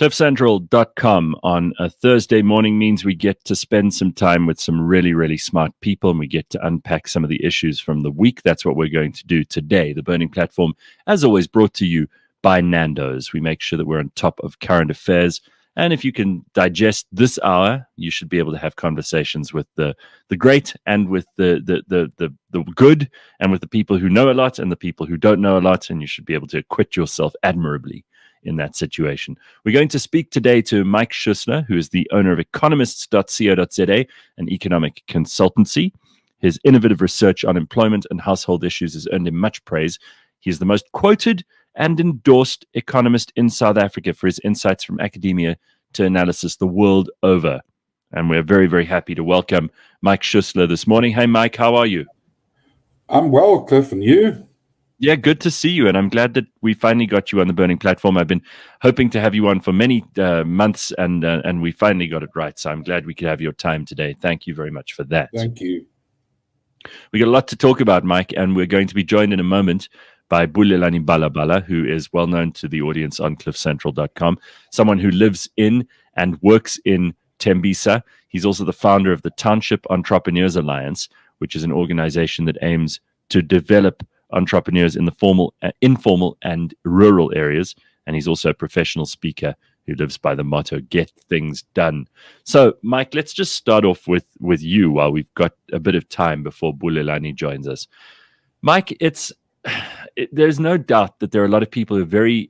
CliffCentral.com on a Thursday morning means we get to spend some time with some really, really smart people, and we get to unpack some of the issues from the week. That's what we're going to do today. The Burning Platform, as always, brought to you by Nando's. We make sure that we're on top of current affairs. And if you can digest this hour, you should be able to have conversations with the great and with the good, and with the people who know a lot and the people who don't know a lot, and you should be able to acquit yourself admirably in that situation. We're going to speak today to Mike Schussler, who is the owner of Economist.co.za, an economic consultancy. His innovative research on employment and household issues has earned him much praise. He is the most quoted and endorsed economist in South Africa for his insights from academia to analysis the world over. And we're very, very happy to welcome Mike Schussler this morning. Hey, Mike, how are you? I'm well, Cliff, and you? Yeah, good to see you, and I'm glad that we finally got you on the Burning Platform. I've been hoping to have you on for many months, and we finally got it right, so I'm glad we could have your time today. Thank you very much for that. Thank you. We got a lot to talk about, Mike, and we're going to be joined in a moment by Bulelani Balabala, who is well known to the audience on CliffCentral.com, someone who lives in and works in Tembisa. He's also the founder of the Township Entrepreneurs Alliance, which is an organization that aims to develop entrepreneurs in the formal, informal, and rural areas. And he's also a professional speaker who lives by the motto, get things done. So, Mike, let's just start off with you while we've got a bit of time before Bulelani joins us. Mike, there's no doubt that there are a lot of people who are very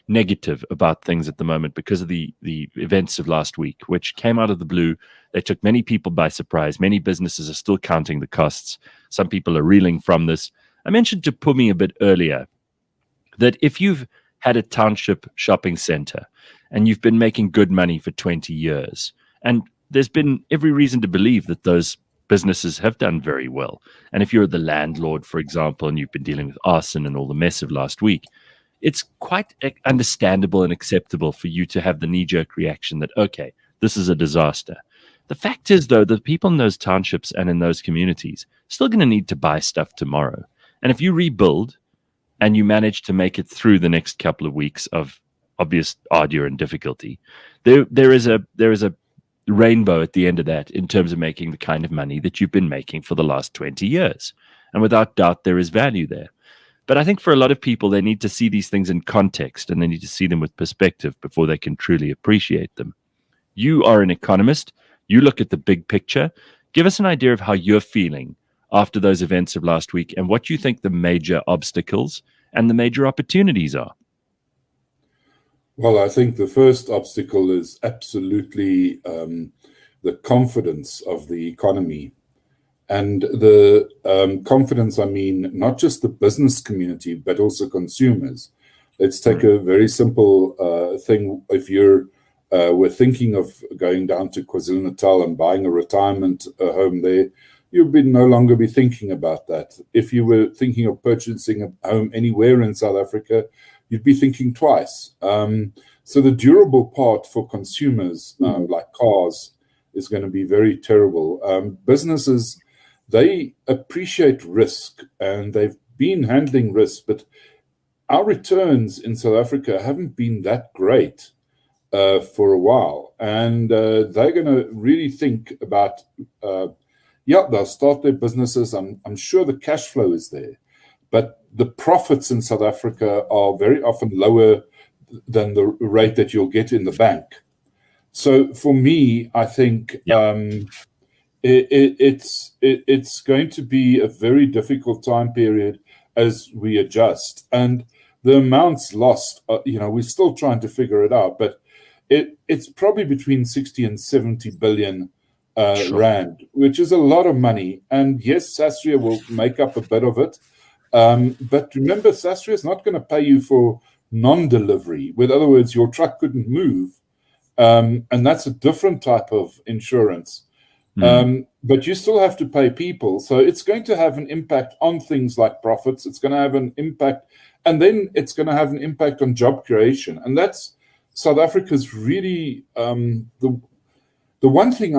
negative about things at the moment because of the events of last week, which came out of the blue. They took many people by surprise. Many businesses are still counting the costs. Some people are reeling from this. I mentioned to Pumi a bit earlier that if you've had a township shopping center and you've been making good money for 20 years, and there's been every reason to believe that those businesses have done very well. And if you're the landlord, for example, and you've been dealing with arson and all the mess of last week, it's quite understandable and acceptable for you to have the knee-jerk reaction that, okay, this is a disaster. The fact is, though, that people in those townships and in those communities are still going to need to buy stuff tomorrow. And if you rebuild and you manage to make it through the next couple of weeks of obvious ardor and difficulty, there is a rainbow at the end of that in terms of making the kind of money that you've been making for the last 20 years. And without doubt, there is value there. But I think for a lot of people, they need to see these things in context, and they need to see them with perspective before they can truly appreciate them. You are an economist. You look at the big picture. Give us an idea of how you're feeling after those events of last week and what you think the major obstacles and the major opportunities are. Well, I think the first obstacle is absolutely the confidence of the economy. And the confidence, I mean, not just the business community, but also consumers. Let's take a very simple thing. If we're thinking of going down to KwaZulu-Natal and buying a retirement home there, you'd no longer be thinking about that. If you were thinking of purchasing a home anywhere in South Africa, you'd be thinking twice. So the durable part for consumers, like cars, is going to be very terrible. Businesses, they appreciate risk, and they've been handling risk, but our returns in South Africa haven't been that great for a while. And they're going to really think about, they'll start their businesses. I'm sure the cash flow is there, but the profits in South Africa are very often lower than the rate that you'll get in the bank. So for me, I think it's going to be a very difficult time period as we adjust. And the amounts lost, we're still trying to figure it out, but it's probably between 60 and 70 billion rand, which is a lot of money. And yes, Sasria will make up a bit of it. But remember, Sasria is not going to pay you for non-delivery. In other words, your truck couldn't move. And that's a different type of insurance. But you still have to pay people. So it's going to have an impact on things like profits. It's going to have an impact. And then it's going to have an impact on job creation. And that's South Africa's really the one thing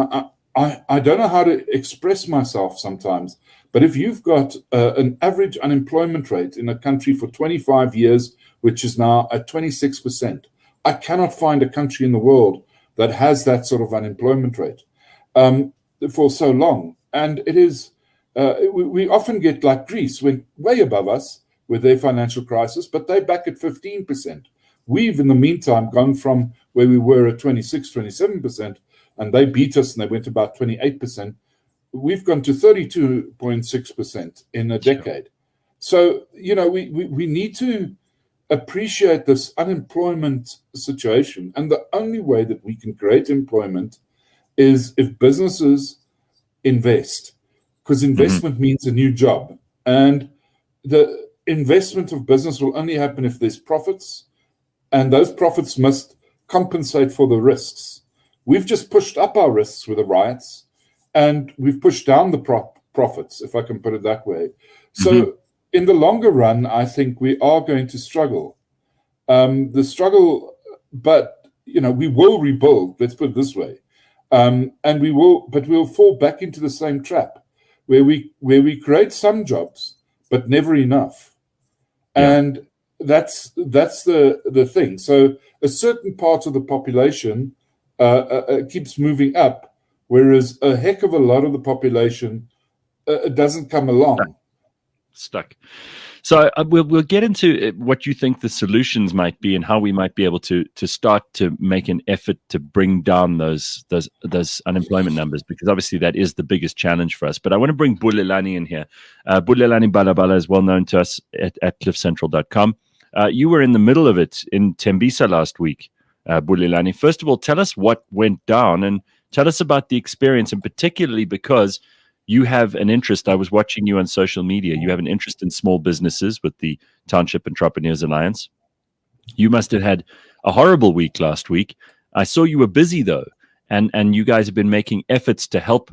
I don't know how to express myself sometimes. But if you've got an average unemployment rate in a country for 25 years, which is now at 26%, I cannot find a country in the world that has that sort of unemployment rate for so long. And it is, we often get like Greece, went way above us with their financial crisis, but they're back at 15%. We've, in the meantime, gone from where we were at 26, 27%, and they beat us and they went about 28%. We've gone to 32.6% in a decade. So, you know, we need to appreciate this unemployment situation. And the only way that we can create employment is if businesses invest, because investment means a new job. And the investment of business will only happen if there's profits, and those profits must compensate for the risks. We've just pushed up our risks with the riots, and we've pushed down the profits, if I can put it that way. So in the longer run, I think we are going to struggle. The struggle, but you know, we will rebuild. Let's put it this way, and we will, but we'll fall back into the same trap where we create some jobs, but never enough, and that's the thing. So a certain part of the population keeps moving up, whereas a heck of a lot of the population doesn't come along. Stuck. So we'll get into what you think the solutions might be and how we might be able to start to make an effort to bring down those unemployment numbers, because obviously that is the biggest challenge for us. But I want to bring Bulelani in here. Bulelani Balabala is well known to us at cliffcentral.com. You were in the middle of it in Tembisa last week, Bulelani. First of all, tell us what went down and tell us about the experience, and particularly because you have an interest. I was watching you on social media. You have an interest in small businesses with the Township Entrepreneurs Alliance. You must have had a horrible week last week. I saw you were busy though, and you guys have been making efforts to help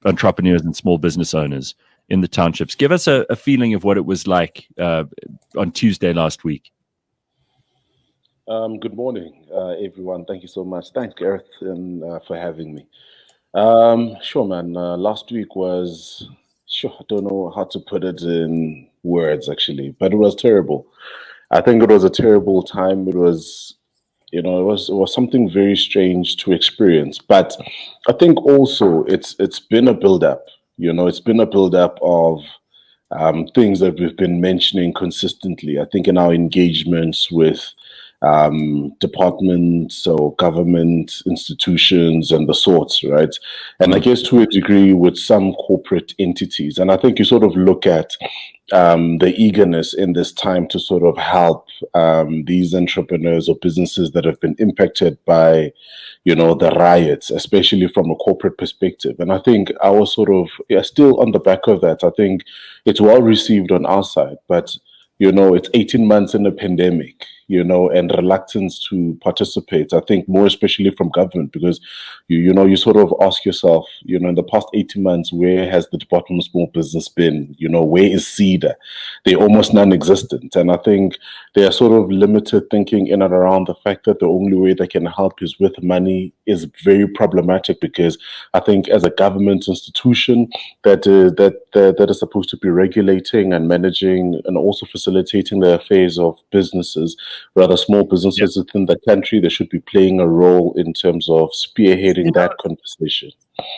entrepreneurs and small business owners in the townships. Give us a feeling of what it was like on Tuesday last week. Good morning, everyone. Thank you so much. Thanks, Gareth, for having me. Sure, man. Last week was, I don't know how to put it in words, actually, but it was terrible. I think it was a terrible time. It was, it was something very strange to experience. But I think also it's been a build-up. It's been a build-up of things that we've been mentioning consistently. I think in our engagements with departments or government institutions and the sorts, right? And I guess to a degree with some corporate entities. And I think you sort of look at the eagerness in this time to sort of help these entrepreneurs or businesses that have been impacted by, the riots, especially from a corporate perspective. And I think I was sort of still on the back of that. I think it's well received on our side, but it's 18 months in a pandemic, and reluctance to participate. I think more especially from government, because you sort of ask yourself, in the past 18 months, where has the Department of Small Business been? Where is CEDA? They're almost non-existent. And I think they are sort of limited thinking in and around the fact that the only way they can help is with money is very problematic, because I think as a government institution that is supposed to be regulating and managing and also facilitating the affairs of businesses, rather small businesses within the country, they should be playing a role in terms of spearheading that conversation.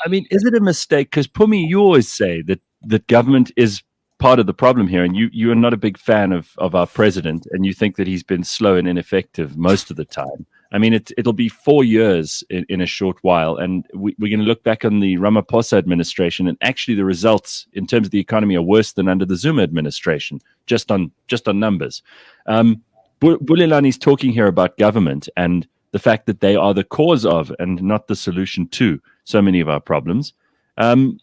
I mean, is it a mistake? Because Pumi, you always say that government is part of the problem here, and you are not a big fan of our president, and you think that he's been slow and ineffective most of the time. I mean, it'll be 4 years in a short while, and we're going to look back on the Ramaphosa administration, and actually the results in terms of the economy are worse than under the Zuma administration, just on numbers. Bulelani's talking here about government and the fact that they are the cause of and not the solution to so many of our problems.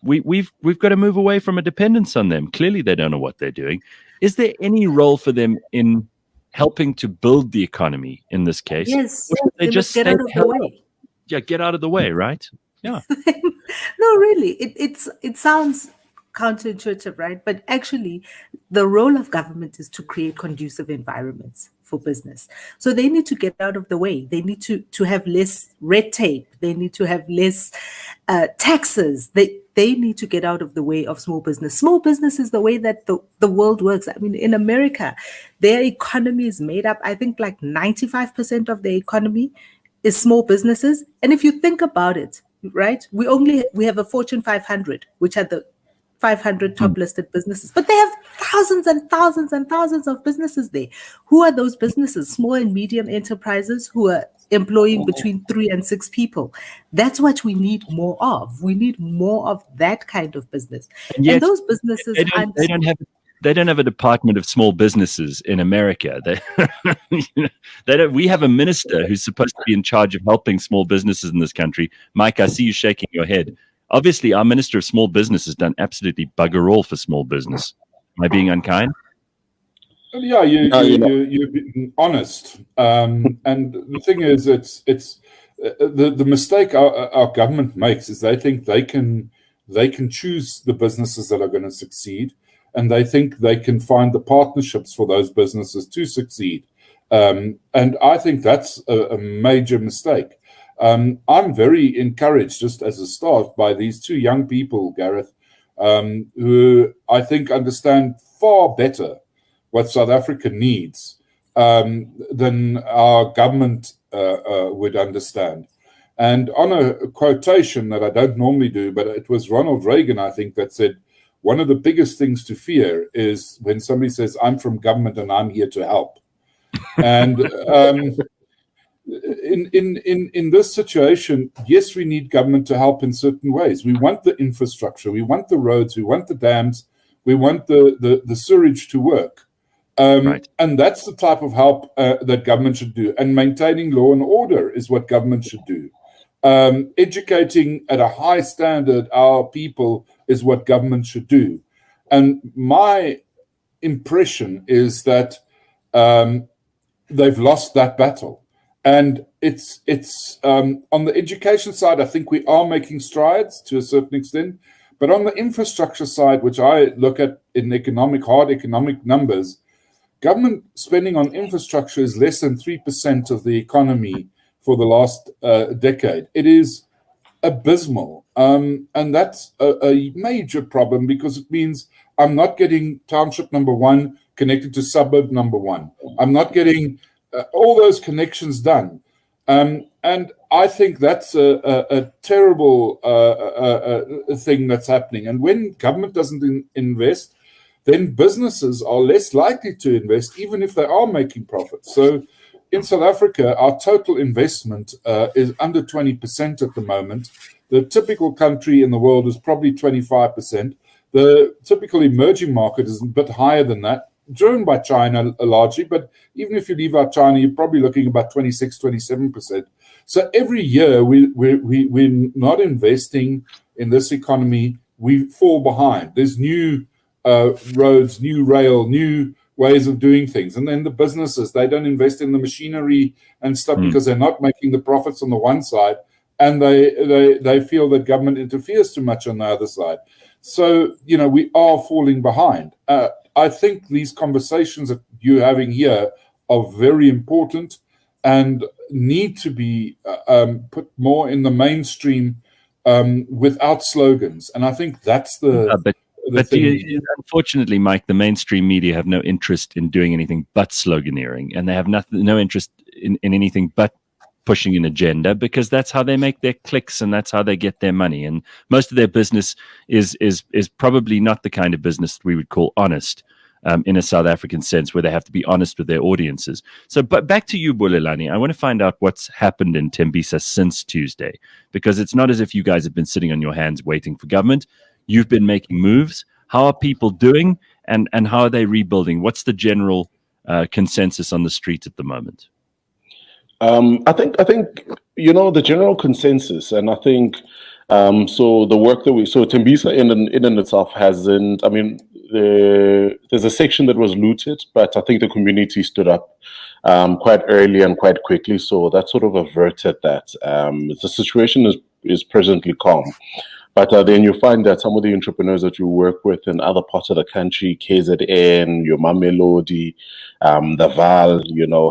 We've got to move away from a dependence on them. Clearly, they don't know what they're doing. Is there any role for them in helping to build the economy in this case? Yes, they just get out of the way. Yeah, get out of the way, right? Yeah. No, really, it sounds counterintuitive, right? But actually, the role of government is to create conducive environments for business. So they need to get out of the way. They need to have less red tape. They need to have less taxes. they need to get out of the way of small business. Small business is the way that the world works. I mean, in America, their economy is made up, I think like 95% of the economy is small businesses. And if you think about it, right, we have a Fortune 500, which are the 500 top listed businesses, but they have thousands and thousands and thousands of businesses there. Who are those businesses? Small and medium enterprises who are employing between 3 and 6 people. That's what we need more of. We need more of that kind of business. And yet, and those businesses they don't have a department of small businesses in America. We have a minister who's supposed to be in charge of helping small businesses in this country. Mike, I see you shaking your head. Obviously, our Minister of Small Business has done absolutely bugger all for small business. Am I being unkind? Yeah, you're being honest. And the thing is, it's the mistake our government makes is they think they can choose the businesses that are going to succeed, and they think they can find the partnerships for those businesses to succeed. And I think that's a major mistake. I'm very encouraged, just as a start, by these 2 young people, Gareth, who I think understand far better what South Africa needs than our government would understand. And on a quotation that I don't normally do, but it was Ronald Reagan, I think, that said, one of the biggest things to fear is when somebody says, I'm from government and I'm here to help. And in this situation, yes, we need government to help in certain ways. We want the infrastructure, we want the roads, we want the dams, we want the sewage to work. Right. And that's the type of help that government should do. And maintaining law and order is what government should do. Educating at a high standard our people is what government should do. And my impression is that they've lost that battle. And it's on the education side, I think we are making strides to a certain extent. But on the infrastructure side, which I look at in hard economic numbers, government spending on infrastructure is less than 3% of the economy for the last decade. It is abysmal. And that's a major problem, because it means I'm not getting township number 1 connected to suburb number 1. I'm not getting all those connections done. And I think that's a terrible thing that's happening. And when government doesn't invest, then businesses are less likely to invest, even if they are making profits. So in South Africa, our total investment is under 20% at the moment. The typical country in the world is probably 25%. The typical emerging market is a bit higher than that, driven by China largely, but even if you leave out China, you're probably looking about 26, 27%. So every year we're not investing in this economy, we fall behind. There's new roads, new rail, new ways of doing things. And then the businesses, they don't invest in the machinery and stuff because they're not making the profits on the one side, and they feel that government interferes too much on the other side. So, we are falling behind. I think these conversations that you're having here are very important and need to be put more in the mainstream without slogans. And I think that's the unfortunately, Mike, the mainstream media have no interest in doing anything but sloganeering, and they have no interest in anything but pushing an agenda, because that's how they make their clicks and that's how they get their money. And most of their business is probably not the kind of business that we would call honest in a South African sense, where they have to be honest with their audiences. So, but back to you, Bulelani. I want to find out what's happened in Tembisa since Tuesday, because it's not as if you guys have been sitting on your hands waiting for government. You've been making moves. How are people doing, and how are they rebuilding? What's the general consensus on the street at the moment? I think the general consensus, and I think so the work that Tembisa in itself hasn't. I mean, there's a section that was looted, but I think the community stood up quite early and quite quickly, so that sort of averted that. The situation is presently calm. But then you find that some of the entrepreneurs that you work with in other parts of the country, KZN, your Mamelodi, the Val,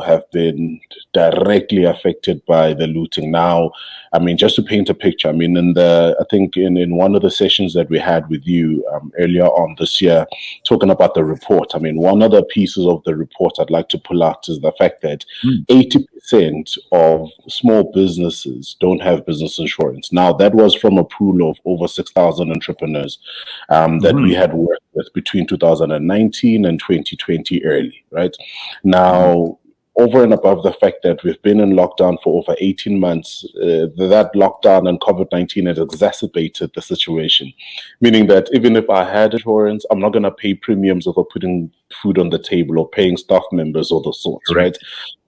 have been directly affected by the looting. Now, I mean, just to paint a picture, I mean, I think in one of the sessions that we had with you earlier on this year, talking about the report, I mean, one of the pieces of the report I'd like to pull out is the fact that 80% of small businesses don't have business insurance. Now, that was from a pool of over 6,000 entrepreneurs that we had worked with between 2019 and 2020 early, right? Now, over and above the fact that we've been in lockdown for over 18 months, that lockdown and COVID-19 has exacerbated the situation, meaning that even if I had insurance, I'm not going to pay premiums over putting food on the table or paying staff members or the sorts, right?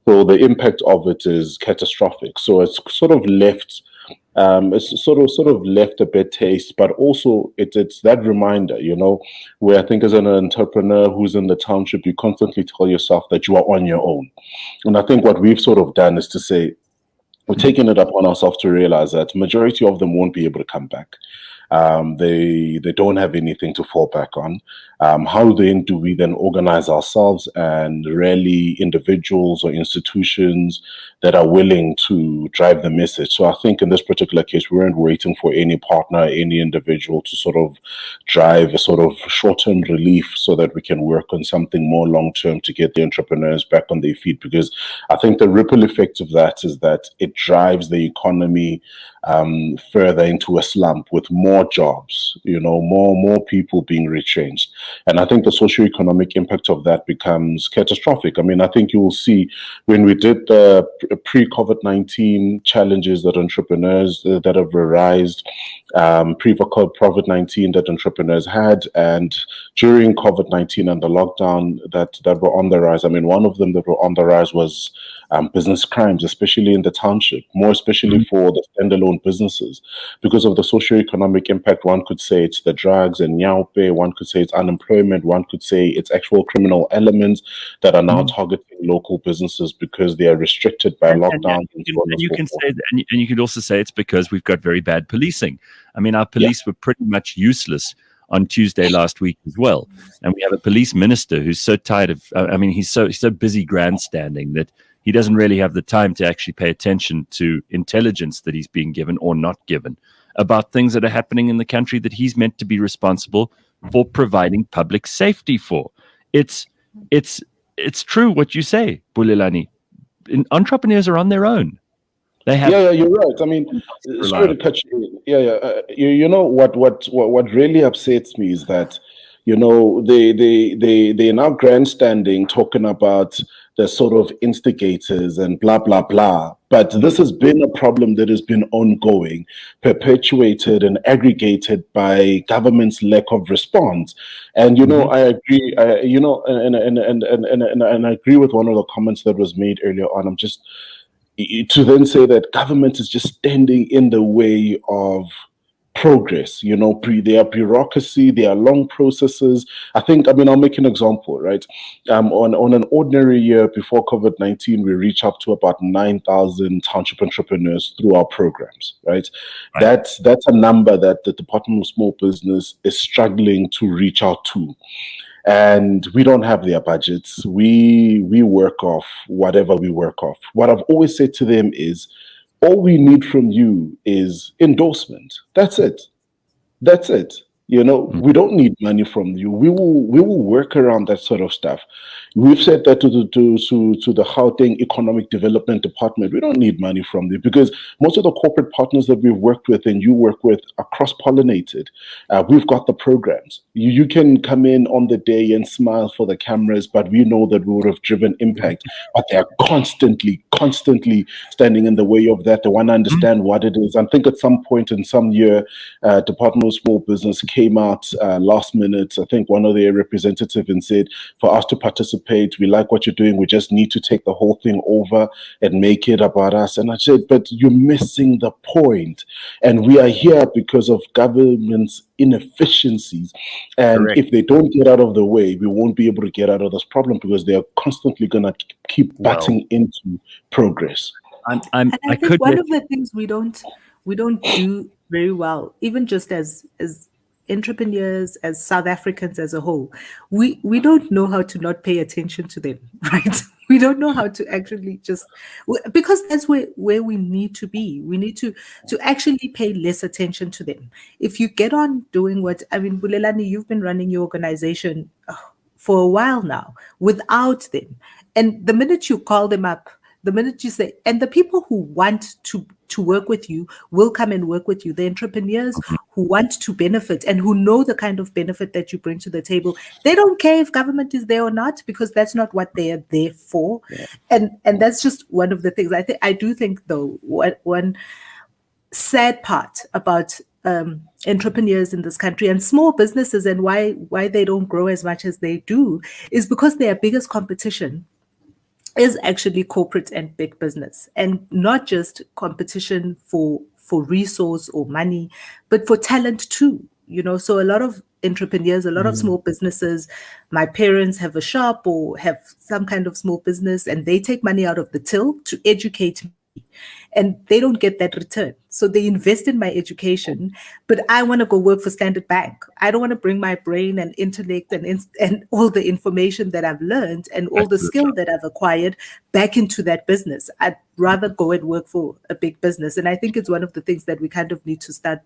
So the impact of it is catastrophic. So it's sort of left left a bad taste, but also it's that reminder, where I think as an entrepreneur who's in the township, you constantly tell yourself that you are on your own. And I think what we've sort of done is to say, we're taking it upon ourselves to realize that majority of them won't be able to come back. They don't have anything to fall back on. How then do we then organize ourselves and rally individuals or institutions that are willing to drive the message? So I think in this particular case, we weren't waiting for any partner, any individual to sort of drive a sort of short-term relief so that we can work on something more long-term to get the entrepreneurs back on their feet. Because I think the ripple effect of that is that it drives the economy further into a slump with more jobs, more people being retrenched. And I think the socioeconomic impact of that becomes catastrophic. I mean, I think you will see when we did the pre-COVID-19 challenges that entrepreneurs that have arisen, pre-COVID-19 that entrepreneurs had, and during COVID-19 and the lockdown that were on the rise. I mean, one of them that were on the rise was business crimes, especially in the township, more especially for the standalone businesses. Because of the socioeconomic impact, one could say it's the drugs and nyaupe, one could say it's unemployment, one could say it's actual criminal elements that are now targeting local businesses because they are restricted by lockdown. And you can say that, and you could also say it's because we've got very bad policing. I mean, our police were pretty much useless on Tuesday last week as well. And we have a police minister who's so tired of, he's so busy grandstanding that he doesn't really have the time to actually pay attention to intelligence that he's being given or not given about things that are happening in the country that he's meant to be responsible for providing public safety for. It's true what you say, Bulelani. Entrepreneurs are on their own. They have you're right. I mean, sorry to cut you in. You know what really upsets me is that they're now grandstanding, talking about the sort of instigators and blah blah blah. But this has been a problem that has been ongoing, perpetuated and aggregated by government's lack of response. And I agree. And I agree with one of the comments that was made earlier on. I'm just to then say that government is just standing in the way of progress. There are bureaucracy, there are long processes. I'll make an example, right? On an ordinary year before COVID-19, we reach up to about 9,000 township entrepreneurs through our programs, right? That's a number that the Department of Small Business is struggling to reach out to. And we don't have their budgets. We work off whatever we work off. What I've always said to them is, all we need from you is endorsement. That's it. We don't need money from you. We will work around that sort of stuff. We've said that to the Gauteng Economic Development Department. We don't need money from you because most of the corporate partners that we've worked with and you work with are cross-pollinated. We've got the programs. You can come in on the day and smile for the cameras, but we know that we would have driven impact. But they are constantly standing in the way of that. They want to understand what it is. I think at some point in some year, Department of Small Business came out last minute. I think one of their representatives and said, for us to participate, we like what you're doing. We just need to take the whole thing over and make it about us. And I said, but you're missing the point. And we are here because of government's inefficiencies. And if they don't get out of the way, we won't be able to get out of this problem because they are constantly going to keep butting into progress. I think one of the things we don't do very well. Even just as entrepreneurs, as South Africans as a whole, we don't know how to not pay attention to them, right? We don't know how to actually just, because that's where we need to be. We need to actually pay less attention to them. If you get on doing what, I mean, Bulelani, you've been running your organization for a while now without them. And the minute you call them up, the minute you say, and the people who want to work with you will come and work with you. The entrepreneurs who want to benefit and who know the kind of benefit that you bring to the table, they don't care if government is there or not, because that's not what they are there for. Yeah. And that's just one of the things. I do think, though, one sad part about entrepreneurs in this country and small businesses, and why they don't grow as much as they do, is because their biggest competition is actually corporate and big business, and not just competition for resource or money, but for talent too. So a lot of entrepreneurs, a lot of small businesses, my parents have a shop or have some kind of small business, and they take money out of the till to educate me, and they don't get that return. So they invest in my education, but I want to go work for Standard Bank. I don't want to bring my brain and intellect and all the information that I've learned and all the skill that I've acquired back into that business. I'd rather go and work for a big business. And I think it's one of the things that we kind of need to start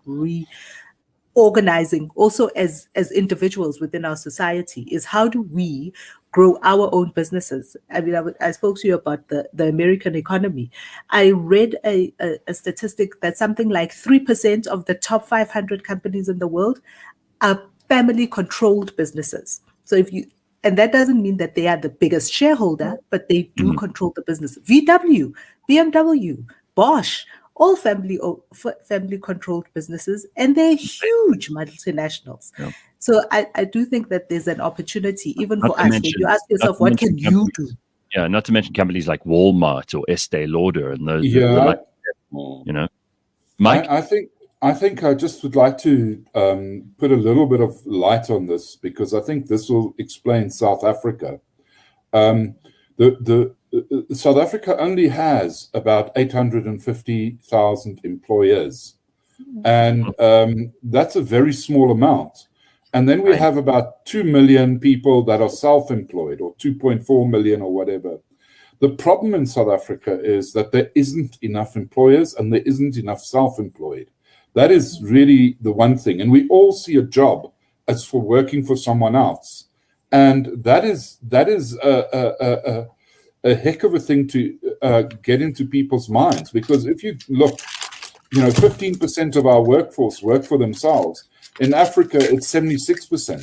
organizing also as individuals within our society, is how do we grow our own businesses? I mean, I spoke to you about the American economy. I read a statistic that something like 3% of the top 500 companies in the world are family-controlled businesses. So and that doesn't mean that they are the biggest shareholder, but they do control the business. VW, BMW, Bosch, all family-controlled businesses, and they're huge multinationals. Yeah. So I do think that there's an opportunity, even for us, when you ask yourself, what can you do? Yeah, not to mention companies like Walmart or Estee Lauder and those. Yeah, Mike? I think I just would like to put a little bit of light on this, because I think this will explain South Africa. South Africa only has about 850,000 employers, and that's a very small amount. And then we have about 2 million people that are self-employed, or 2.4 million or whatever. The problem in South Africa is that there isn't enough employers and there isn't enough self-employed. That is really the one thing. And we all see a job as for working for someone else. And that is a heck of a thing to get into people's minds, because if you look, 15% of our workforce work for themselves. In Africa, it's 76%.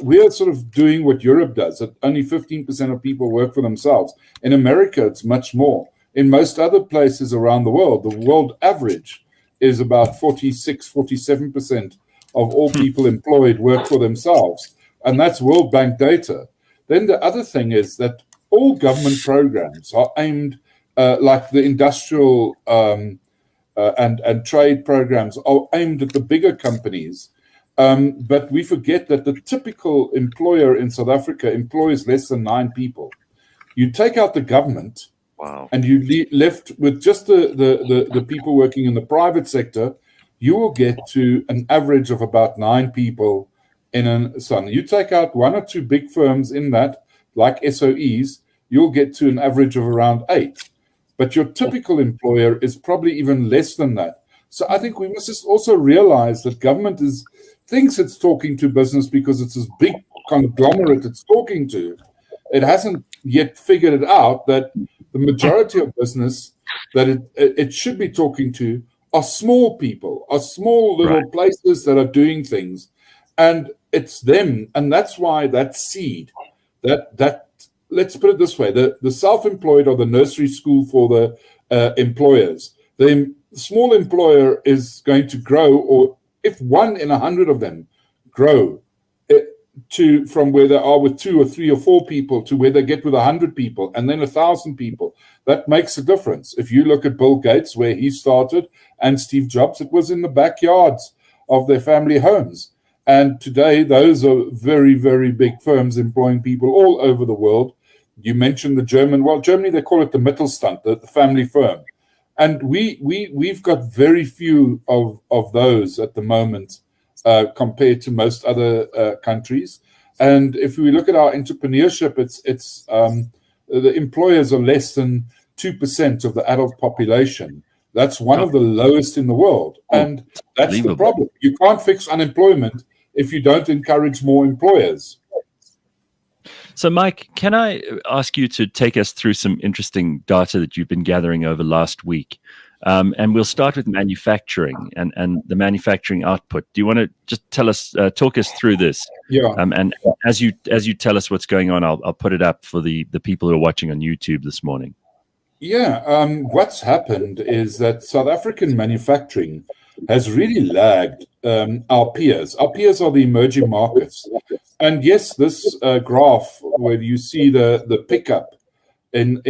We are sort of doing what Europe does, that only 15% of people work for themselves. In America, it's much more. In most other places around the world average is about 46, 47% of all people employed work for themselves. And that's World Bank data. Then the other thing is that all government programs are aimed, like the industrial and trade programs are aimed at the bigger companies. But we forget that the typical employer in South Africa employs less than 9 people. You take out the government, and you left with just the people working in the private sector, you will get to an average of about 9 people in a son. You take out 1 or 2 big firms in that, like SOEs, you'll get to an average of around 8. But your typical employer is probably even less than that. So I think we must just also realize that government thinks it's talking to business because it's this big conglomerate it's talking to. It hasn't yet figured it out that the majority of business that it should be talking to are small people, are small little places that are doing things. And it's them. And that's why that seed, that let's put it this way, the self-employed are the nursery school for the employers. The small employer is going to grow, or if 1 in 100 of them grow from where they are with 2 or 3 or 4 people to where they get with 100 people and then 1,000 people, that makes a difference. If you look at Bill Gates, where he started, and Steve Jobs, it was in the backyards of their family homes. And today, those are very, very big firms employing people all over the world. You mentioned the Germany, they call it the Mittelstand, the family firm. And we've got very few of those at the moment compared to most other countries. And if we look at our entrepreneurship, it's the employers are less than 2% of the adult population. That's one of the lowest in the world. And that's the problem. You can't fix unemployment if you don't encourage more employers. So, Mike, can I ask you to take us through some interesting data that you've been gathering over last week? And we'll start with manufacturing and the manufacturing output. Do you want to just talk us through this? Yeah. And as you tell us what's going on, I'll put it up for the people who are watching on YouTube this morning. Yeah. What's happened is that South African manufacturing has really lagged our peers. Our peers are the emerging markets. And yes, this graph where you see the pickup in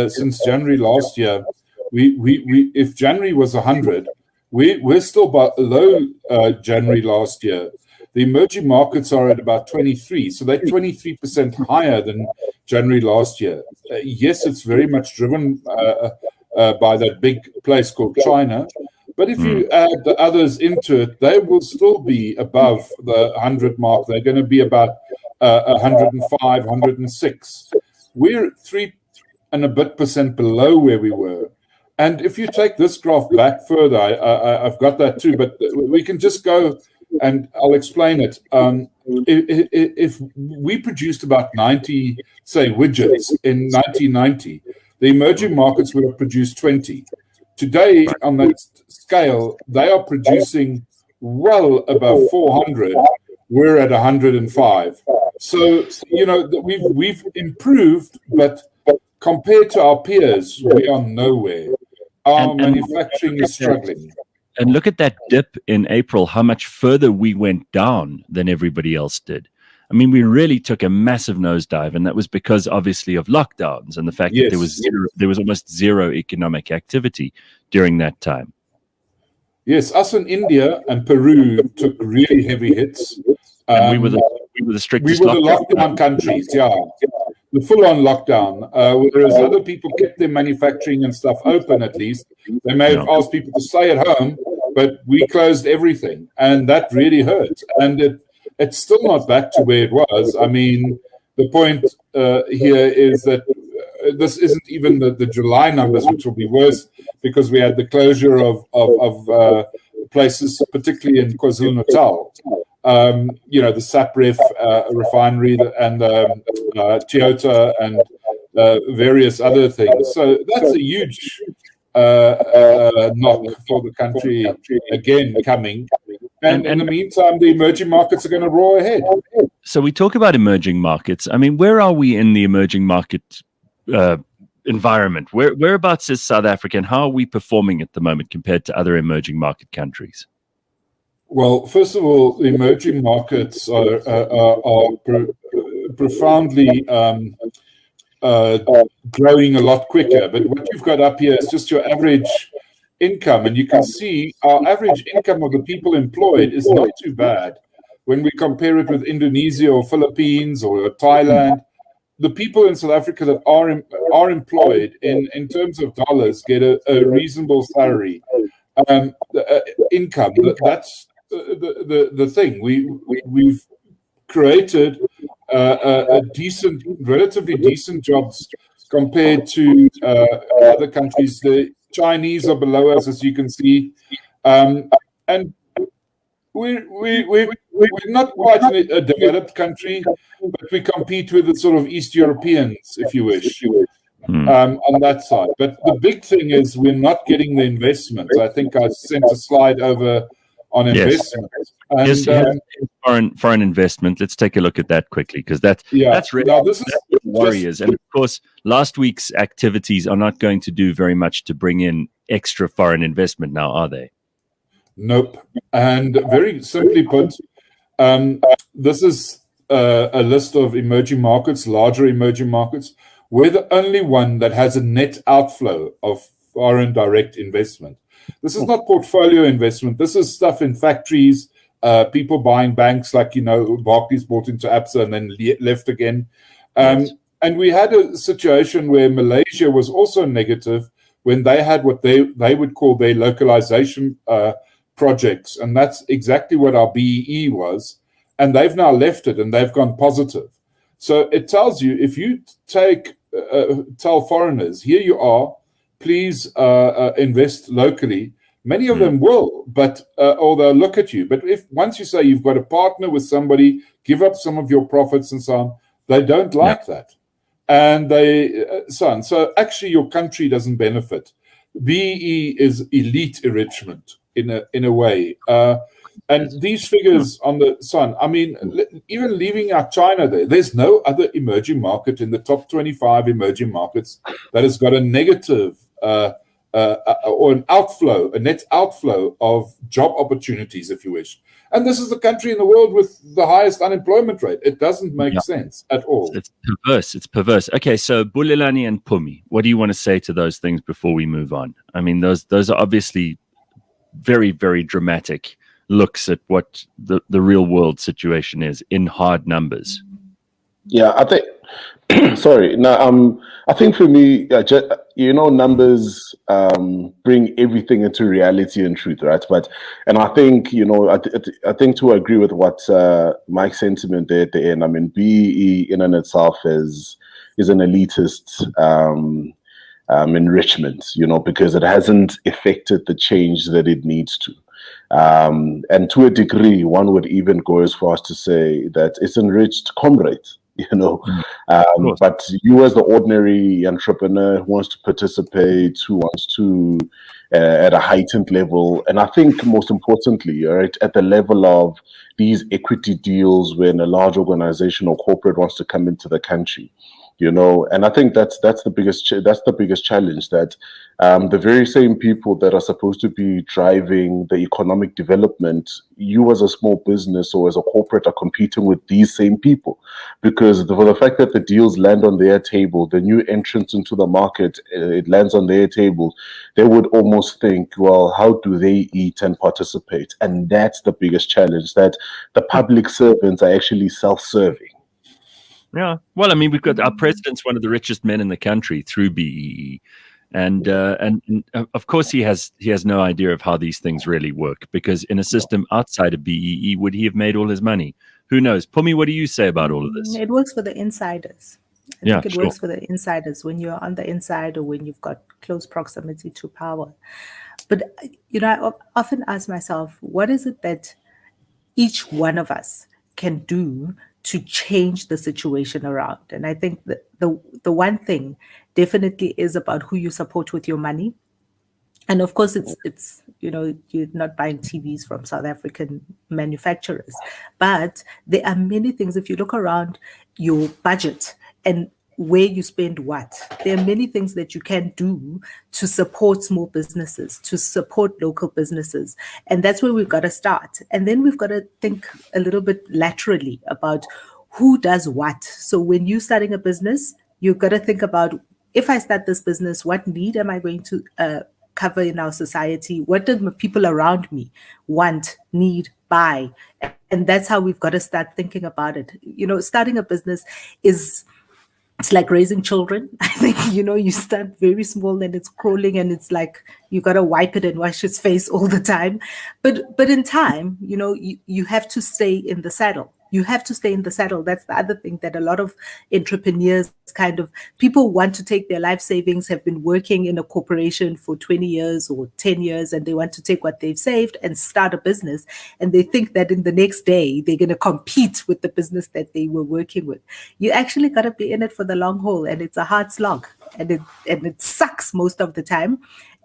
since January last year, we if January was 100, we're still below January last year. The emerging markets are at about 23, so they're 23% higher than January last year. Yes, it's very much driven by that big place called China. But if you add the others into it, they will still be above the 100 mark. They're going to be about 105, 106. We're 3 and a bit % below where we were. And if you take this graph back further, I've got that too, but we can just go and I'll explain it. If we produced about 90, say, widgets in 1990, the emerging markets would have produced 20. Today, on that scale, they are producing well above 400. We're at 105. So, we've improved, but compared to our peers, we are nowhere. Our manufacturing is struggling. And look at that dip in April, how much further we went down than everybody else did. I mean, we really took a massive nosedive, and that was because, obviously, of lockdowns and the fact that there was almost zero economic activity during that time. Yes, us in India and Peru took really heavy hits. And we were the strictest. We were the lockdown countries, yeah. The full-on lockdown, whereas other people kept their manufacturing and stuff open at least. They may have asked people to stay at home, but we closed everything, and that really hurt. And it's still not back to where it was. I mean, the point here is that this isn't even the July numbers, which will be worse because we had the closure of places, particularly in KwaZulu-Natal. The SAPREF refinery and Toyota and various other things. So that's a huge knock for the country again coming. And in the meantime, the emerging markets are going to roar ahead. So we talk about emerging markets. I mean, where are we in the emerging market environment? Whereabouts is South Africa, and how are we performing at the moment compared to other emerging market countries? Well, first of all, the emerging markets are profoundly growing a lot quicker. But what you've got up here is just your average income. And you can see our average income of the people employed is not too bad. When we compare it with Indonesia or Philippines or Thailand, the people in South Africa that are employed in terms of dollars get a reasonable salary. Income, that's the thing. We've created a decent, relatively decent jobs compared to other countries. The Chinese are below us, as you can see, and we're not quite a developed country, but we compete with the sort of East Europeans, if you wish. On that side. But the big thing is we're not getting the investment. I think I sent a slide over on investment. And, foreign investment. Let's take a look at that quickly, because that's really that's what worries. And of course, last week's activities are not going to do very much to bring in extra foreign investment now, are they? Nope. And very simply put, this is a list of emerging markets, larger emerging markets. We're the only one that has a net outflow of foreign direct investment. This is not portfolio investment. This is stuff in factories, people buying banks, like, Barclays bought into Absa and then left again. And we had a situation where Malaysia was also negative, when they had what they would call their localization projects. And that's exactly what our BEE was. And they've now left it and they've gone positive. So it tells you, if you tell foreigners, here you are, please invest locally, many of them will, but or they'll look at you. But if once you say you've got to partner with somebody, give up some of your profits and so on, they don't like that. And so actually your country doesn't benefit. BEE is elite enrichment in a way. And these figures on the sun, I mean, even leaving out China there's no other emerging market in the top 25 emerging markets that has got a negative or an outflow, a net outflow of job opportunities, if you wish. And this is the country in the world with the highest unemployment rate. It doesn't make sense at all. It's perverse. It's perverse. Okay, so Bulelani and Pumi, what do you want to say to those things before we move on? I mean, those are obviously very, very dramatic looks at what the real world situation is in hard numbers. Yeah, I think sorry. Now, I think for me, numbers bring everything into reality and truth, right? And I think, I think to agree with what Mike's sentiment there at the end. I mean, BEE in and itself is an elitist enrichment, because it hasn't affected the change that it needs to. And to a degree, one would even go as far as to say that it's enriched comrades. But you as the ordinary entrepreneur who wants to participate, who wants to at a heightened level, and I think most importantly, right, at the level of these equity deals when a large organization or corporate wants to come into the country, and I think that's the biggest challenge, that the very same people that are supposed to be driving the economic development, you as a small business or as a corporate are competing with these same people, because for the fact that the deals land on their table, the new entrance into the market, it lands on their table, they would almost think, well, how do they eat and participate? And that's the biggest challenge, that the public servants are actually self-serving. Yeah, well, I mean, we've got our president's one of the richest men in the country through BEE, and of course he has no idea of how these things really work, because in a system outside of BEE, would he have made all his money? Who knows? Pumi, what do you say about all of this? It works for the insiders. I think it works for the insiders when you're on the inside or when you've got close proximity to power. But I often ask myself, what is it that each one of us can do to change the situation around? And I think that the one thing definitely is about who you support with your money. And of course, it's you're not buying TVs from South African manufacturers, but there are many things. If you look around your budget and where you spend what, there are many things that you can do to support small businesses, to support local businesses. And that's where we've got to start. And then we've got to think a little bit laterally about who does what. So when you're starting a business, you've got to think about, if I start this business, what need am I going to cover in our society? What do the people around me want, need, buy? And that's how we've got to start thinking about it. Starting a business it's like raising children. I think, you start very small and it's crawling and it's like you got to wipe it and wash its face all the time. But in time, you have to stay in the saddle. You have to stay in the saddle. That's the other thing that a lot of entrepreneurs people want to take their life savings, have been working in a corporation for 20 years or 10 years, and they want to take what they've saved and start a business. And they think that in the next day, they're going to compete with the business that they were working with. You actually got to be in it for the long haul, and it's a hard slog, and it sucks most of the time.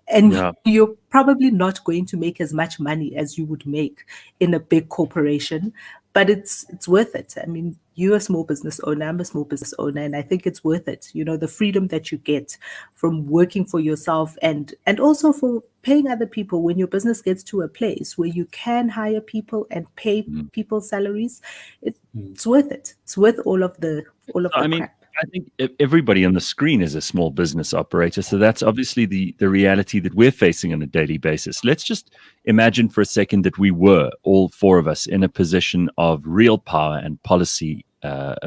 And you're probably not going to make as much money as you would make in a big corporation, but it's worth it. I mean, you're a small business owner, I'm a small business owner, and I think it's worth it. The freedom that you get from working for yourself and also for paying other people when your business gets to a place where you can hire people and pay people salaries, it's worth it. It's worth all of the crap. I think everybody on the screen is a small business operator. So that's obviously the reality that we're facing on a daily basis. Let's just imagine for a second that we were, all four of us, in a position of real power and policy, where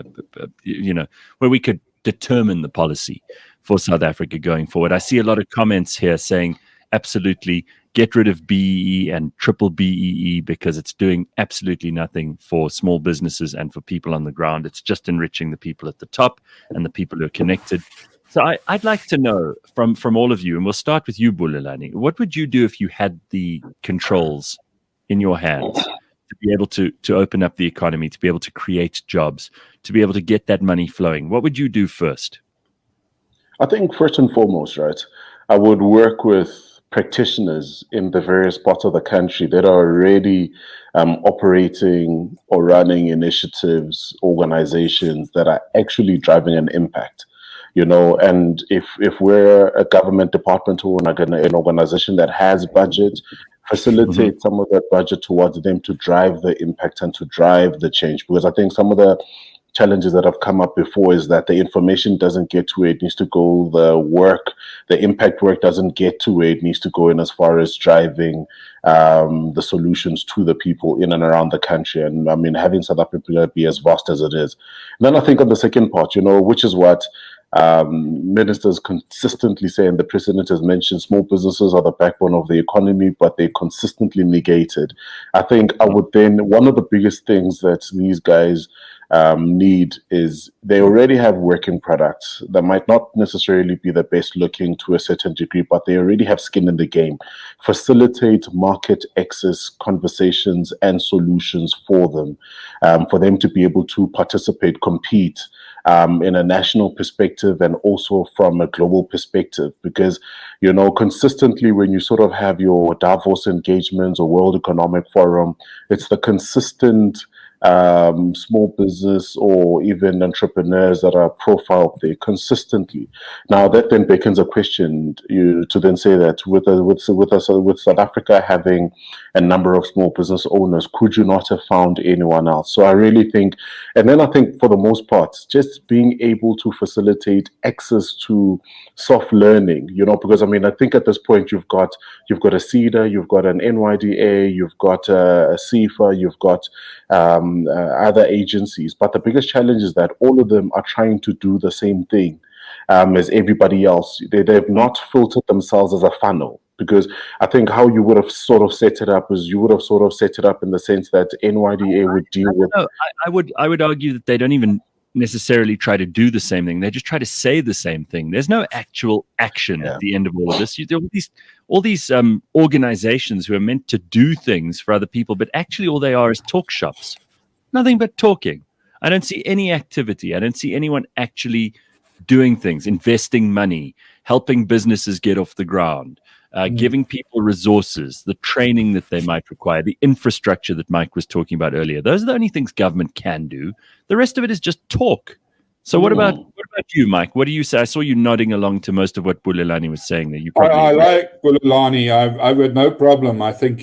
we could determine the policy. for South Africa going forward? I see a lot of comments here saying absolutely get rid of BEE and triple BEE because it's doing absolutely nothing for small businesses and for people on the ground. It's just enriching the people at the top and the people who are connected. So I'd like to know from all of you, and we'll start with you, Bulelani, what would you do if you had the controls in your hands to be able to open up the economy, to be able to create jobs, to be able to get that money flowing? What would you do first? I think first and foremost, right, I would work with practitioners in the various parts of the country that are already operating or running initiatives, organizations that are actually driving an impact. And if we're a government department or an organization that has budget, facilitate some of that budget towards them to drive the impact and to drive the change. Because I think some of the challenges that have come up before is that the information doesn't get to where it needs to go. The impact work doesn't get to where it needs to go in as far as driving the solutions to the people in and around the country. And I mean, having South Africa be as vast as it is. And then I think on the second part, which is what ministers consistently say, and the president has mentioned, small businesses are the backbone of the economy, but they consistently negate it. I think one of the biggest things that these guys need is they already have working products that might not necessarily be the best looking to a certain degree, but they already have skin in the game. Facilitate market access conversations and solutions for them to be able to participate, compete in a national perspective and also from a global perspective. Because, consistently when you sort of have your Davos engagements or World Economic Forum, it's the consistent small business or even entrepreneurs that are profiled there consistently. Now that then beckons a question to then say that with South Africa having a number of small business owners, could you not have found anyone else? So I really think, and then I think for the most part, just being able to facilitate access to soft learning, because I mean, I think at this point you've got a CEDA, you've got an NYDA, you've got a CIFA, you've got other agencies, but the biggest challenge is that all of them are trying to do the same thing as everybody else. They've not filtered themselves as a funnel, because I think how you would have sort of set it up is you would have sort of set it up in the sense that NYDA would deal with. I would argue that they don't even necessarily try to do the same thing. They just try to say the same thing. There's no actual action at the end of all of this. All these organizations who are meant to do things for other people, but actually all they are is talk shops. Nothing but talking. I don't see any activity. I don't see anyone actually doing things, investing money, helping businesses get off the ground, giving people resources, the training that they might require, the infrastructure that Mike was talking about earlier. Those are the only things government can do. The rest of it is just talk. So what about you, Mike? What do you say? I saw you nodding along to most of what Bulelani was saying there. You probably I like Bulelani. I've had no problem. I think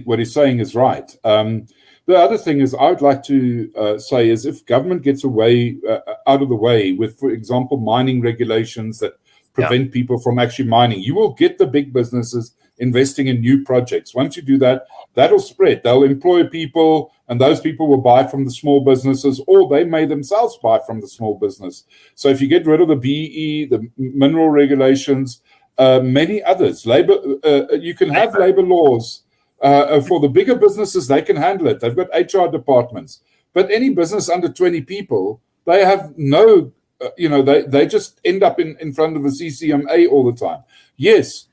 what he's saying is right. The other thing is I would like to say is if government gets out of the way with, for example, mining regulations that prevent people from actually mining, you will get the big businesses investing in new projects. Once you do that, that'll spread. They'll employ people, and those people will buy from the small businesses, or they may themselves buy from the small business. So if you get rid of the BEE, the mineral regulations, many others, you can have labor laws. For the bigger businesses, they can handle it. They've got HR departments. But any business under 20 people, they have no, they just end up in front of the CCMA all the time. Yes,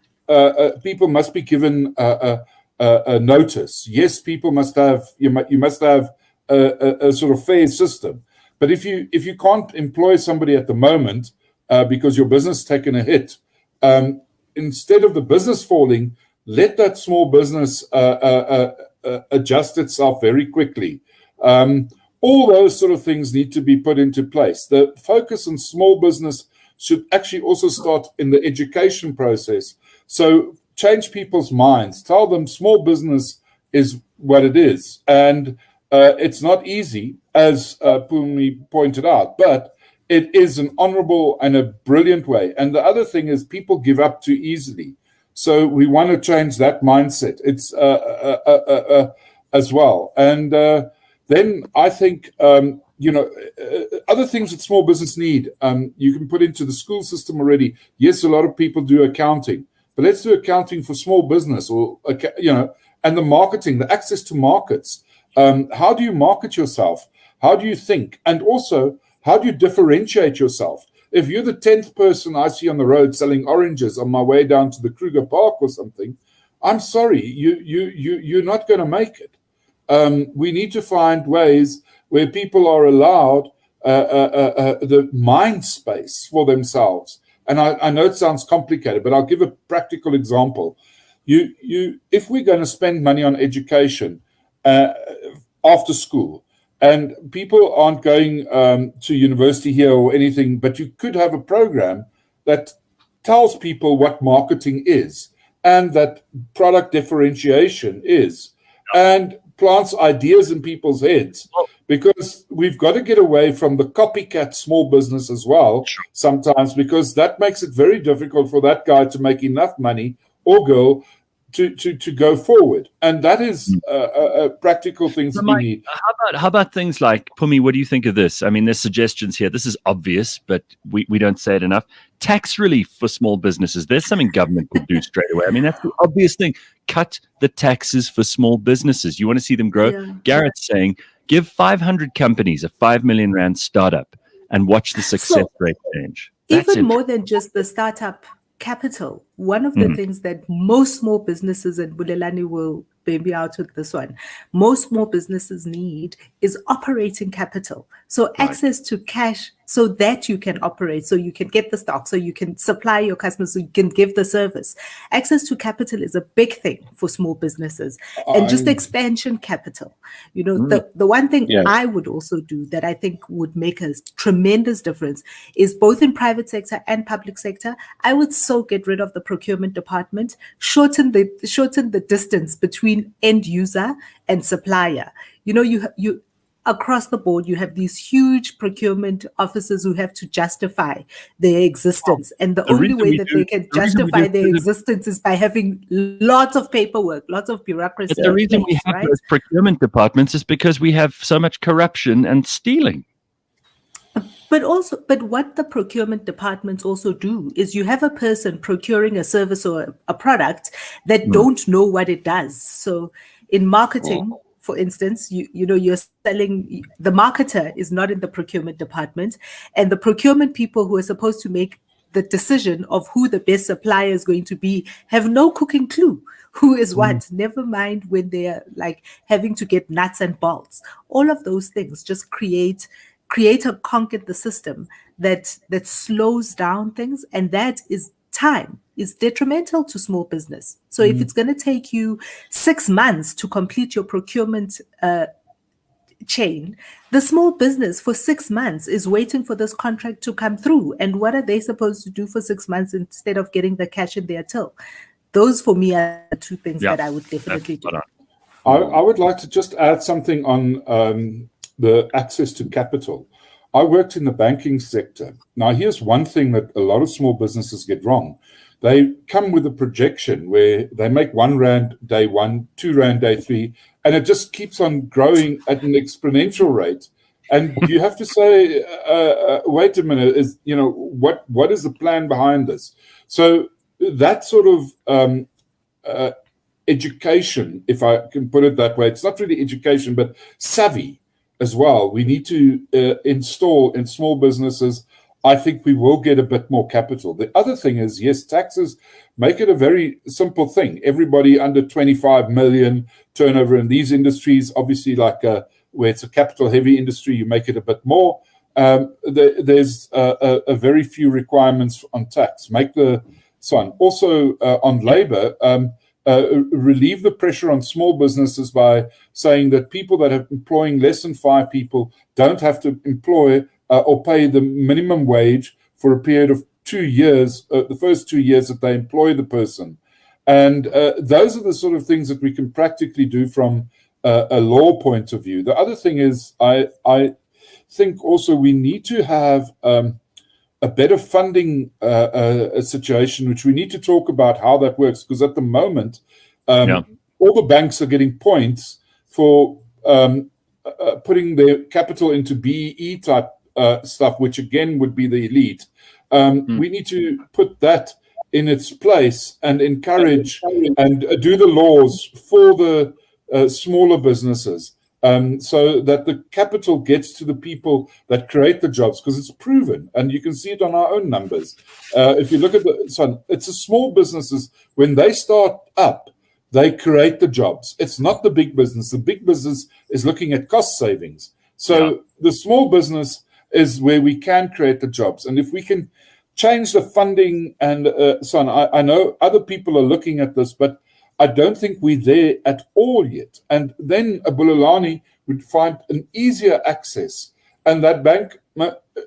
people must be given a notice. Yes, people must have, you must have a sort of fair system. But if you can't employ somebody at the moment because your business has taken a hit, instead of the business falling, let that small business adjust itself very quickly. All those sort of things need to be put into place. The focus on small business should actually also start in the education process. So change people's minds. Tell them small business is what it is. And it's not easy, as Pumi pointed out, but it is an honorable and a brilliant way. And the other thing is people give up too easily. So we want to change that mindset. It's as well. And then I think, other things that small business need, you can put into the school system already. Yes, a lot of people do accounting, but let's do accounting for small business, or and the marketing, the access to markets. How do you market yourself? How do you think? And also, how do you differentiate yourself? If you're the 10th person I see on the road selling oranges on my way down to the Kruger Park or something, I'm sorry, you're not going to make it. We need to find ways where people are allowed the mind space for themselves. And I know it sounds complicated, but I'll give a practical example. If we're going to spend money on education after school, and people aren't going to university here or anything, but you could have a program that tells people what marketing is, and that product differentiation is, and plants ideas in people's heads, because we've got to get away from the copycat small business as well sometimes, because that makes it very difficult for that guy to make enough money, or girl, to go forward. And that is practical things we need. How about things like, Pumi, what do you think of this? I mean, there's suggestions here. This is obvious, but we don't say it enough. Tax relief for small businesses. There's something government could do straight away. I mean, that's the obvious thing. Cut the taxes for small businesses. You want to see them grow? Yeah. Gareth's saying, give 500 companies a 5 million rand startup and watch the success rate change. Even more than just the startup capital, one of the things that most small businesses, and Bulelani will maybe out with this one, most small businesses need is operating capital. So access to cash so that you can operate, so you can get the stock, so you can supply your customers, so you can give the service. Access to capital is a big thing for small businesses, and just expansion capital. The one thing I would also do that I think would make a tremendous difference is, both in private sector and public sector, I would so get rid of the procurement department, shorten the distance between end user and supplier. You across the board, you have these huge procurement officers who have to justify their existence. And the only way that they can justify their existence is by having lots of paperwork, lots of bureaucracy. But the reason we have those procurement departments is because we have so much corruption and stealing. But what the procurement departments also do is, you have a person procuring a service or a product that don't know what it does. So in marketing, for instance, you're selling, the marketer is not in the procurement department, and the procurement people who are supposed to make the decision of who the best supplier is going to be have no cooking clue who is what. Never mind when they're like having to get nuts and bolts. All of those things just create or conquer the system that slows down things, and that is time is detrimental to small business. So if it's going to take you 6 months to complete your procurement chain, the small business for 6 months is waiting for this contract to come through. And what are they supposed to do for 6 months instead of getting the cash in their till? Those for me are the two things that I would definitely do. I would like to just add something on the access to capital. I worked in the banking sector. Now, here's one thing that a lot of small businesses get wrong. They come with a projection where they make 1 rand day 1, 2 rand day 3, and it just keeps on growing at an exponential rate. And you have to say, wait a minute, what is the plan behind this? So that sort of education, if I can put it that way, it's not really education, but savvy as well, we need to install in small businesses. I think we will get a bit more capital. The other thing is, yes, taxes make it a very simple thing. Everybody under 25 million turnover in these industries, obviously like where it's a capital heavy industry, you make it a bit more. There's a very few requirements on tax. Make the son. Also on labor, relieve the pressure on small businesses by saying that people that are employing less than 5 people don't have to employ or pay the minimum wage for a period of 2 years, the first 2 years that they employ the person. And those are the sort of things that we can practically do from a law point of view. The other thing is, I think also we need to have a better funding situation, which we need to talk about how that works, because at the moment, all the banks are getting points for putting their capital into BEE type stuff, which again would be the elite. We need to put that in its place and encourage and do the laws for the smaller businesses, so that the capital gets to the people that create the jobs, because it's proven, and you can see it on our own numbers. If you look at it's the small businesses, when they start up, they create the jobs. It's not the big business. The big business is looking at cost savings. So the small business is where we can create the jobs. And if we can change the funding and so on, I know other people are looking at this, but I don't think we're there at all yet. And then a Bulelani would find an easier access. And that bank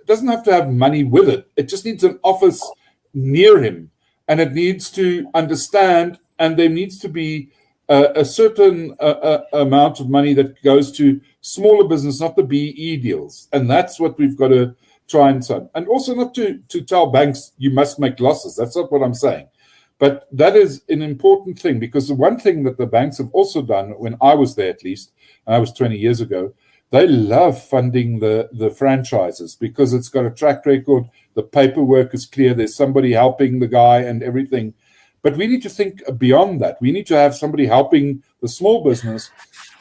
doesn't have to have money with it. It just needs an office near him. And it needs to understand, and there needs to be a certain amount of money that goes to smaller business, not the BE deals. And that's what we've got to try and so. And also not to tell banks you must make losses. That's not what I'm saying. But that is an important thing, because the one thing that the banks have also done, when I was there at least, and I was 20 years ago, they love funding the franchises because it's got a track record, the paperwork is clear, there's somebody helping the guy and everything. But we need to think beyond that. We need to have somebody helping the small business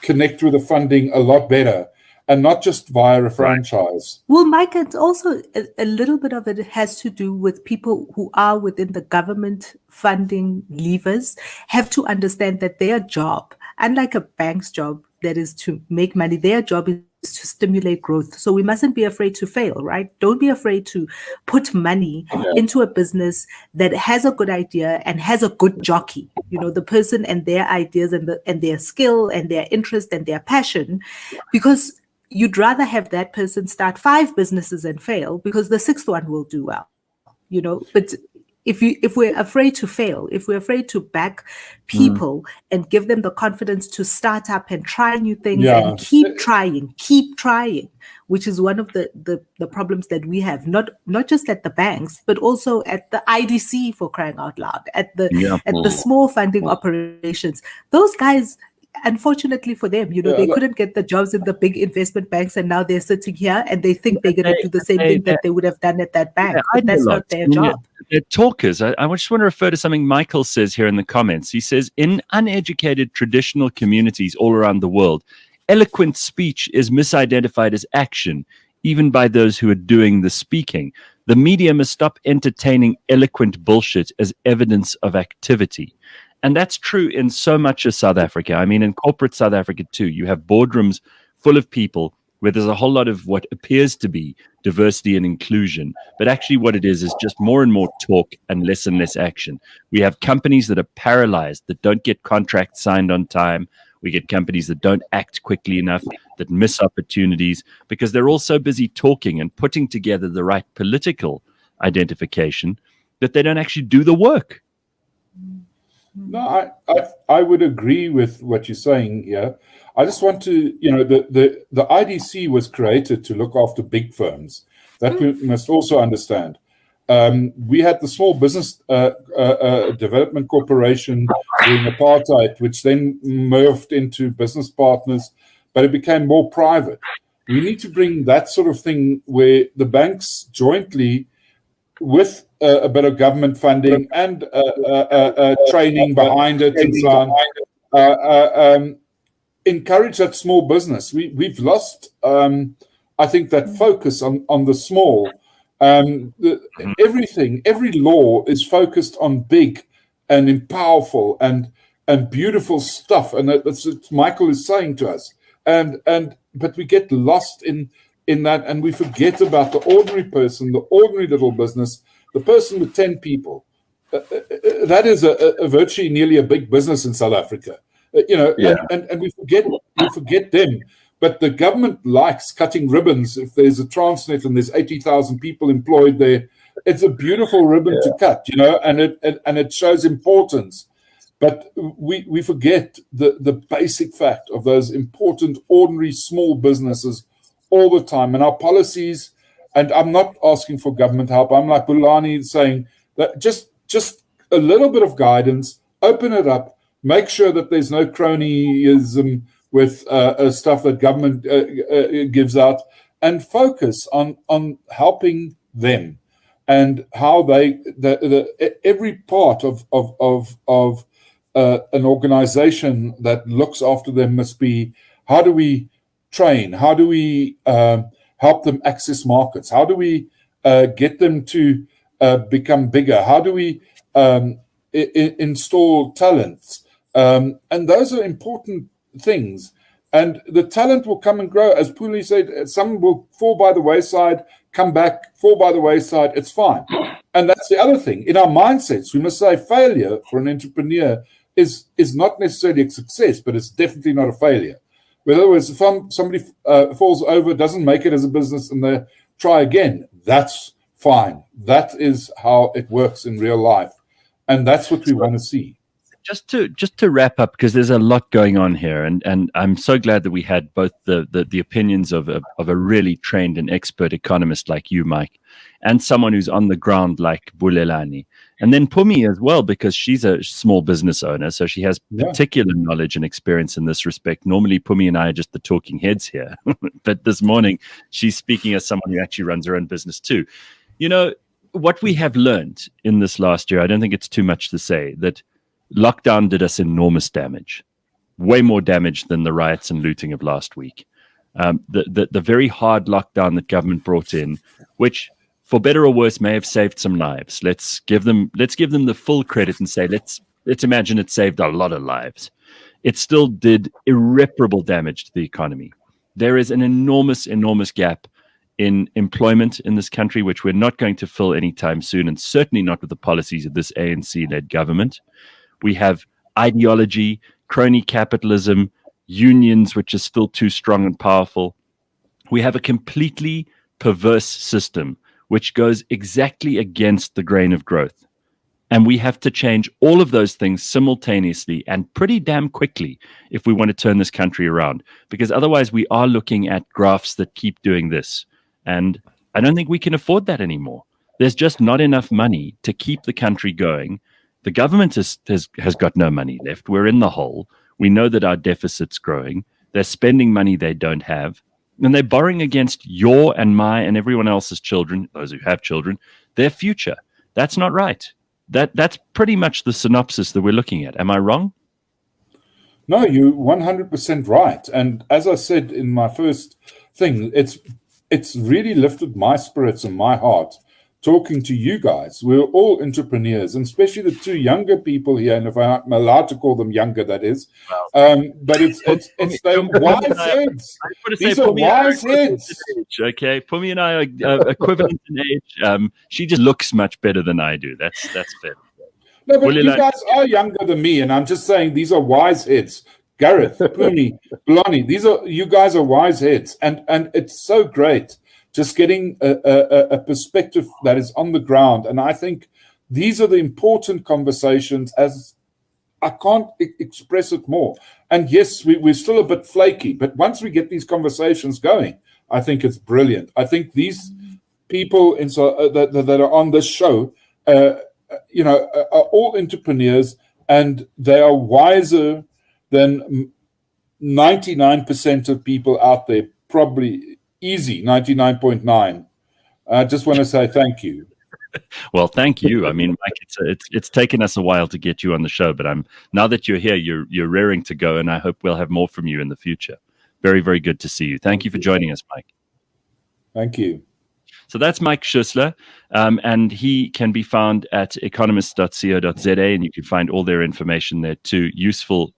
connect with the funding a lot better, and not just via a franchise. Well, Mike, it's also a little bit of it has to do with people who are within the government funding levers have to understand that their job, unlike a bank's job that is to make money, their job is to stimulate growth. So we mustn't be afraid to fail, right? Don't be afraid to put money into a business that has a good idea and has a good jockey, the person and their ideas and their skill and their interest and their passion, because you'd rather have that person start 5 businesses and fail, because the 6th one will do well, But if we're afraid to fail, if we're afraid to back people and give them the confidence to start up and try new things and keep trying, which is one of the problems that we have, not just at the banks, but also at the IDC, for crying out loud, at the small funding operations. Those guys, unfortunately for them, they couldn't get the jobs in the big investment banks, and now they're sitting here and they think they're going to do the same thing that they would have done at that bank. But that's not their job. They're talkers. I just want to refer to something Michael says here in the comments. He says, in uneducated traditional communities all around the world, eloquent speech is misidentified as action, even by those who are doing the speaking. The media must stop entertaining eloquent bullshit as evidence of activity. And that's true in so much of South Africa. I mean, in corporate South Africa too, you have boardrooms full of people where there's a whole lot of what appears to be diversity and inclusion. But actually what it is just more and more talk and less action. We have companies that are paralyzed, that don't get contracts signed on time. We get companies that don't act quickly enough, that miss opportunities because they're all so busy talking and putting together the right political identification that they don't actually do the work. No, I would agree with what you're saying here. I just want to, the IDC was created to look after big firms. That we must also understand. We had the Small Business Development Corporation during apartheid, which then morphed into business partners, but it became more private. We need to bring that sort of thing where the banks jointly, with a bit of government funding and training behind it and so on, encourage that small business. We've lost, I think, that focus on the small. Every law is focused on big and powerful and beautiful stuff, and that's what Michael is saying to us. But we get lost in that, and we forget about the ordinary person, the ordinary little business, the person with 10 people. That is a virtually nearly a big business in South Africa. And we forget them. But the government likes cutting ribbons. If there's a Transnet and there's 80,000 people employed there, it's a beautiful ribbon to cut, and it shows importance. But we forget the basic fact of those important, ordinary, small businesses all the time. And our policies, and I'm not asking for government help. I'm like Bulelani saying that just a little bit of guidance, open it up, make sure that there's no cronyism with stuff that government gives out, and focus on helping them, and how every part of an organization that looks after them must be, how do we train? How do we help them access markets? How do we get them to become bigger? How do we install talents? And those are important things. And the talent will come and grow. As Puli said, some will fall by the wayside, come back, fall by the wayside. It's fine. And that's the other thing. In our mindsets, we must say failure for an entrepreneur is not necessarily a success, but it's definitely not a failure. In other words, if somebody falls over, doesn't make it as a business, and they try again, that's fine. That is how it works in real life. And that's what we want to see. Just to wrap up, because there's a lot going on here, and I'm so glad that we had both the opinions of a really trained and expert economist like you, Mike, and someone who's on the ground like Bulelani, and then Pumi as well, because she's a small business owner, so she has particular knowledge and experience in this respect. Normally, Pumi and I are just the talking heads here, but this morning she's speaking as someone who actually runs her own business too. You know, what we have learned in this last year, I don't think it's too much to say that lockdown did us enormous damage, way more damage than the riots and looting of last week. The very hard lockdown that government brought in, which, for better or worse, may have saved some lives. Let's give them the full credit and say let's imagine it saved a lot of lives. It still did irreparable damage to the economy. There is an enormous gap in employment in this country, which we're not going to fill anytime soon, and certainly not with the policies of this ANC-led government. We have ideology, crony capitalism, unions, which is still too strong and powerful. We have a completely perverse system, which goes exactly against the grain of growth. And we have to change all of those things simultaneously and pretty damn quickly if we want to turn this country around, because otherwise we are looking at graphs that keep doing this. And I don't think we can afford that anymore. There's just not enough money to keep the country going. The government has got no money left. We're in the hole. We know that our deficit's growing. They're spending money they don't have. And they're borrowing against your and my and everyone else's children, those who have children, their future. That's not right. That's pretty much the synopsis that we're looking at. Am I wrong? No, you're 100% right. And as I said in my first thing, it's really lifted my spirits and my heart talking to you guys. We're all entrepreneurs, and especially the two younger people here, and if I'm allowed to call them younger, that is. But it's their wise heads. These are wise heads. Okay, Pumi and I are equivalent in age. She just looks much better than I do. That's fair. No, but you guys are younger than me, and I'm just saying these are wise heads. Gareth, Pumi, Bulelani, you guys are wise heads, and it's so great just getting a perspective that is on the ground. And I think these are the important conversations, as I can't express it more. And yes, we're still a bit flaky, but once we get these conversations going, I think it's brilliant. I think these people that are on this show, are all entrepreneurs, and they are wiser than 99% of people out there, probably easy, 99.9. I just want to say thank you. Well, thank you. I mean, Mike, it's taken us a while to get you on the show, but now that you're here, you're raring to go, and I hope we'll have more from you in the future. Very, very good to see you. Thank you for joining us, Mike. Thank you. So that's Mike Schussler, and he can be found at economist.co.za, and you can find all their information there too. Useful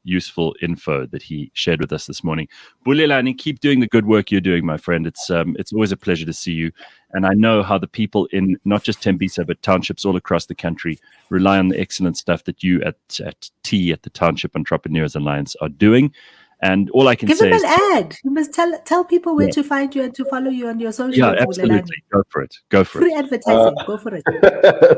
info that he shared with us this morning. Bulelani, keep doing the good work you're doing, my friend. It's always a pleasure to see you, and I know how the people in not just Tembisa but townships all across the country rely on the excellent stuff that you at the Township Entrepreneurs Alliance are doing. And all I can say is... Give them an ad. You must tell people where to find you and to follow you on your social. Yeah, absolutely. Go for it. Free advertising. Go for it.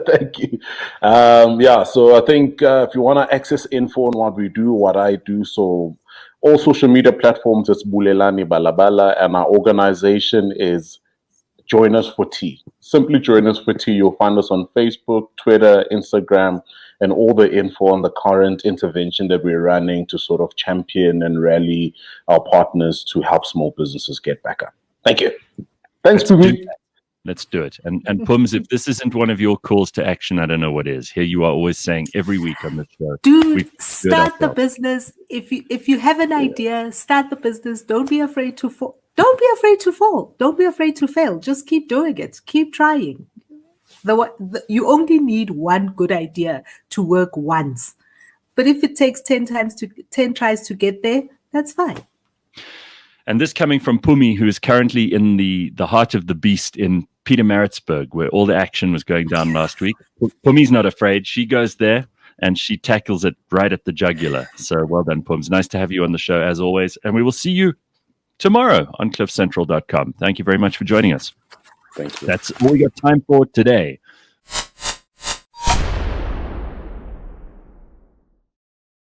Thank you. So I think if you want to access info on what we do, what I do, so all social media platforms, it's Bulelani Balabala, and our organization is join us for tea. Simply join us for tea. You'll find us on Facebook, Twitter, Instagram, and all the info on the current intervention that we're running to sort of champion and rally our partners to help small businesses get back up. Thank you. Thanks, Pumi. Let's do it. And Pums, if this isn't one of your calls to action, I don't know what is. Here you are always saying every week on the show. Dude, start the business. If you have an idea, start the business. Don't be afraid to fall. Don't be afraid to fall. Don't be afraid to fail. Just keep doing it. Keep trying. You only need one good idea to work once. But if it takes 10 tries to get there, that's fine. And this coming from Pumi, who is currently in the heart of the beast in Pietermaritzburg, where all the action was going down last week. Pumi's not afraid. She goes there and she tackles it right at the jugular. So well done, Pums. Nice to have you on the show as always. And we will see you tomorrow on cliffcentral.com. Thank you very much for joining us. Thank you. That's all we got time for today.